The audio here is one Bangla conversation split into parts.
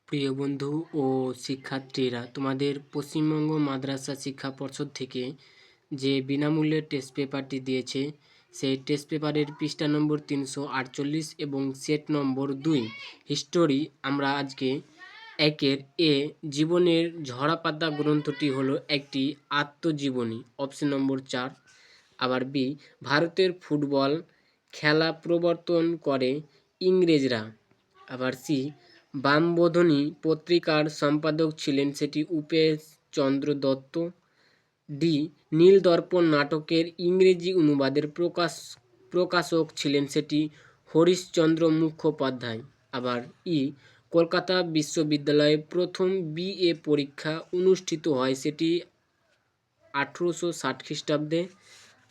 প্রিয় বন্ধু ও শিক্ষার্থীরা, তোমাদের পশ্চিমবঙ্গ মাদ্রাসা শিক্ষা পর্ষদ থেকে যে বিনামূল্যে টেস্ট পেপারটি দিয়েছে, সেই টেস্ট পেপারের পৃষ্ঠা নম্বর 348 এবং সেট নম্বর 2 হিস্টোরি আমরা আজকে একের এ জীবনের ঝরাপাতা গ্রন্থটি হলো একটি আত্মজীবনী, অপশন নম্বর 4। আবার বি, ভারতের ফুটবল খেলা প্রবর্তন করে ইংরেজরা। আবার সি, বামবোধিনী পত্রিকার সম্পাদক ছিলেন সেটি উপেশ চন্দ্র দত্ত। ডি, নীলদর্পণ নাটকের ইংরেজি অনুবাদের প্রকাশক ছিলেন সেটি হরিশচন্দ্র মুখোপাধ্যায়। আবার ই, কলকাতা বিশ্ববিদ্যালয়ে প্রথম বিএ পরীক্ষা অনুষ্ঠিত হয় সেটি 1860 খ্রিস্টাব্দে।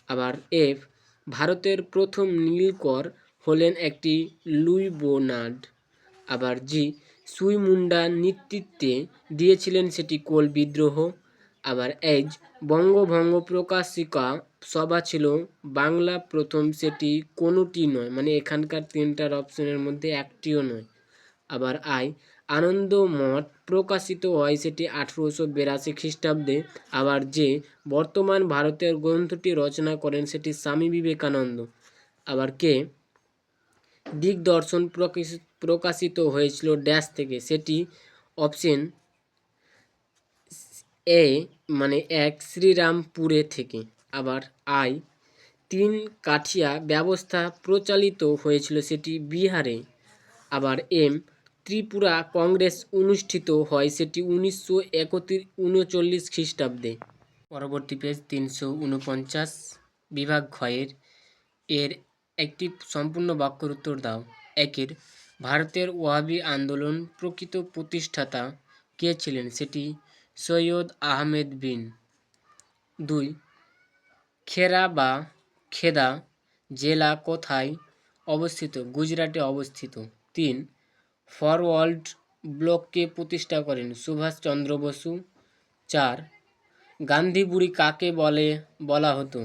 আবার এফ, ভারতের প্রথম নীলকর হলেন একটি লুই বোনার্ড। আবার জি, সুই মুন্ডা নেতৃত্বে দিয়েছিলেন সেটি কোল বিদ্রোহ। আবার এইচ, বঙ্গভঙ্গ প্রকাশিকা সভা ছিল বাংলা প্রথম, সেটি কোনোটি নয়, মানে এখানকার তিনটার অপশনের মধ্যে একটিও নয়। আবার আই, আনন্দ মঠ প্রকাশিত হয় সেটি 1882 খ্রিস্টাব্দে। আবার যে, বর্তমান ভারতের গ্রন্থটি রচনা করেন সেটি স্বামী বিবেকানন্দ। আবার কে, দিগদর্শন প্রকাশিত হয়েছিল ড্যাশ থেকে, সেটি অপশন এ মানে 1 শ্রীরামপুরে থেকে। আবার আই, 3 কাঠিয়া ব্যবস্থা প্রচলিত হয়েছিল সেটি বিহারে। আবার এম, ত্রিপুরা কংগ্রেস অনুষ্ঠিত হয় সেটি 1939 খ্রিস্টাব্দে। পরবর্তী পেজ 349, বিভাগ ক্ষয়ের এর একটি সম্পূর্ণ বাক্যের উত্তর দাও। একের, ভারতের ওয়াহাবি আন্দোলন প্রকৃত প্রতিষ্ঠাতা কে ছিলেন সেটি সৈয়দ আহমেদ বিন। 2, খেরা বা খেদা জেলা কোথায় অবস্থিত? গুজরাটে অবস্থিত। 3, ফরওয়ার্ড ব্লককে প্রতিষ্ঠা করেন সুভাষচন্দ্র বসু। 4, গান্ধী বুড়ি কাকে বলা হতো?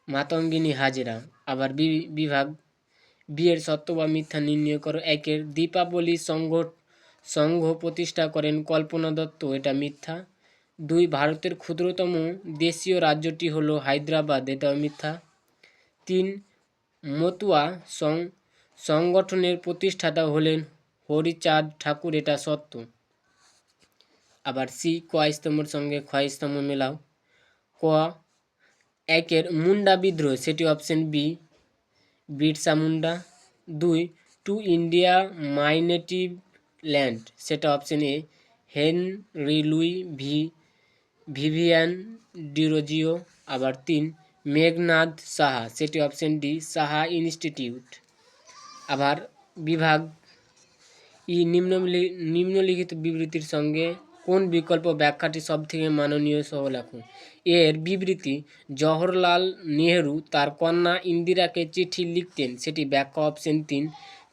মাতঙ্গিনী হাজরা। আবার বিভাগ বি এর সত্য বা মিথ্যা নির্ণয় করো। একের, দীপাবলি সংঘ প্রতিষ্ঠা করেন কল্পনা দত্ত, এটা মিথ্যা। 2, ভারতের ক্ষুদ্রতম দেশীয় রাজ্যটি হলো হায়দ্রাবাদ, এটাও মিথ্যা। 3, মতুয়া সংগঠনের প্রতিষ্ঠাতা হলেন হরিচাঁদ ঠাকুর, এটা সত্য। আবার সি, ক স্তম্ভের সঙ্গে খ স্তম্ভ মেলাও। ক, একের, মুন্ডা বিদ্রোহ, সেটি option B, Birsa Munda. 2, to India my native land, সেটা option A, Henry Louis Vivian Derozio. আবার 3, মেঘনাদ সাহা, সেটি অপশন ডি, সাহা ইনস্টিটিউট। আবার বিভাগ ই, নিম্নলিখিত বিবৃতির সঙ্গে কোন বিকল্প ব্যাখ্যাটি সবথেকে মাননীয় সহ লেখো। এর বিবৃতি, জওহরলাল নেহেরু তার কন্যা ইন্দিরাকে চিঠি লিখতেন, সেটি ব্যাখ্যা অপশন 3,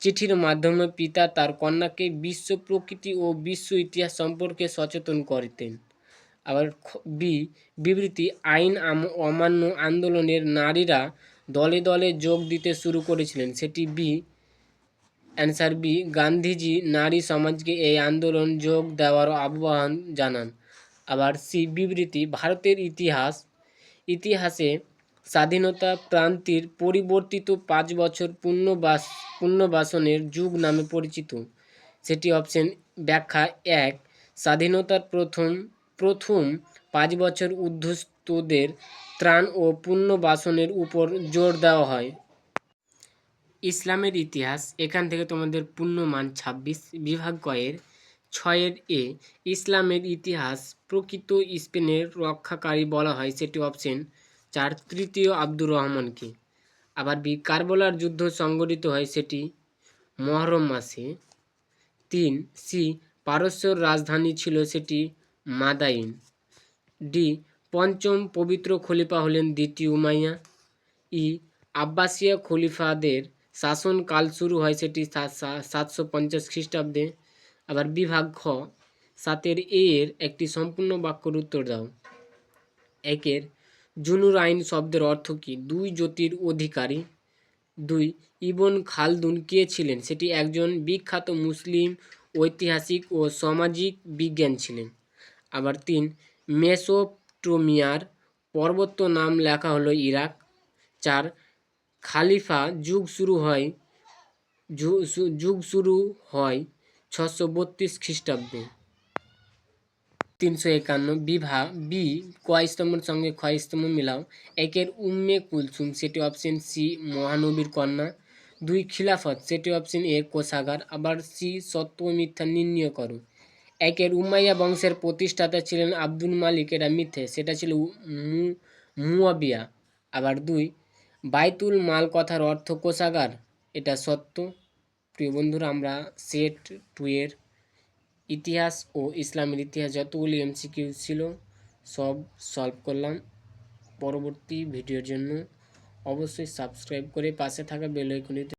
চিঠির মাধ্যমে পিতা তার কন্যাকে বিশ্ব প্রকৃতি ও বিশ্ব ইতিহাস সম্পর্কে সচেতন করতেন। আবার বি, বিবৃতি, আইন অমান্য আন্দোলনের নারীরা দলে দলে যোগ দিতে শুরু করেছিলেন, সেটি বি, অ্যান্সার বি, গান্ধীজি নারী সমাজকে এই আন্দোলন যোগ দেওয়ার আহ্বান জানান। আবার সি, বিবৃতি, ভারতের ইতিহাসে স্বাধীনতা প্রান্তির পরিবর্তিত 5 বছর পুনর্বাসনের যুগ নামে পরিচিত, সেটি অপশন ব্যাখ্যা 1, স্বাধীনতার প্রথম 5 বছর উদ্ধস্তদের ত্রাণ ও পুনর্বাসনের উপর জোর দেওয়া হয়। ইসলামের ইতিহাস, এখান থেকে তোমাদের পূর্ণমান 26। বিভাগ কয়ের 6 এ, ইসলামের ইতিহাস প্রকৃত স্পেনের রক্ষাকারী বলা হয়, সেটি অপশন 4, তৃতীয় আব্দুর রহমানকে। আবার বি, কারবালার যুদ্ধ সংঘটিত হয় সেটি মহরম মাসে। 3, সি, পারস্যর রাজধানী ছিল সেটি মাদাইন। ডি, পঞ্চম পবিত্র খলিফা হলেন দ্বিতীয় উমাইয়া। ই, আব্বাসীয় খলিফাদের শাসনকাল শুরু হয় সেটি 750 খ্রিস্টাব্দে। আবার বিভাগ খ, 7 এর একটি সম্পূর্ণ বাক্যর উত্তর দাও। একের, জুনুর আইন শব্দের অর্থ কি? 2 জ্যোতির অধিকারী। 2 ইবন খালদুন কে ছিলেন? সেটি একজন বিখ্যাত মুসলিম ঐতিহাসিক ও সামাজিক বিজ্ঞান ছিলেন। আবার 3 মেসোপটেমিয়ার পর্বত নাম লেখা হলো ইরাক। 4 খালিফা যুগ শুরু হয় 632 খ্রিস্টাব্দে। 351 বিভা বি কয় স্তম্ভের সঙ্গে ক্ষয় স্তম্ভ মিলাও। একের উম্মে কুলসুম, সেটি অপশন সি মহানবীর কন্যা। 2 খিলাফত, সেটি অপশন এ কোষাগার। আবার সি সত্য ও মিথ্যা নির্ণয় করো। একের উমাইয়া বংশের প্রতিষ্ঠাতা ছিলেন আব্দুল মালিক, এটা মিথ্যে, সেটা ছিল মুয়াবিয়া। আবার 2 বাইতুল মাল কথার অর্থ কোষাগার, এটা সত্য। প্রিয় বন্ধুরা, আমরা সেট 2 এর ইতিহাস ও ইসলামের ইতিহাস যতগুলি এমসিকিউ ছিল সব সলভ করলাম। পরবর্তী ভিডিওর জন্য অবশ্যই সাবস্ক্রাইব করে পাশে থাকা বেল আইকনটিতে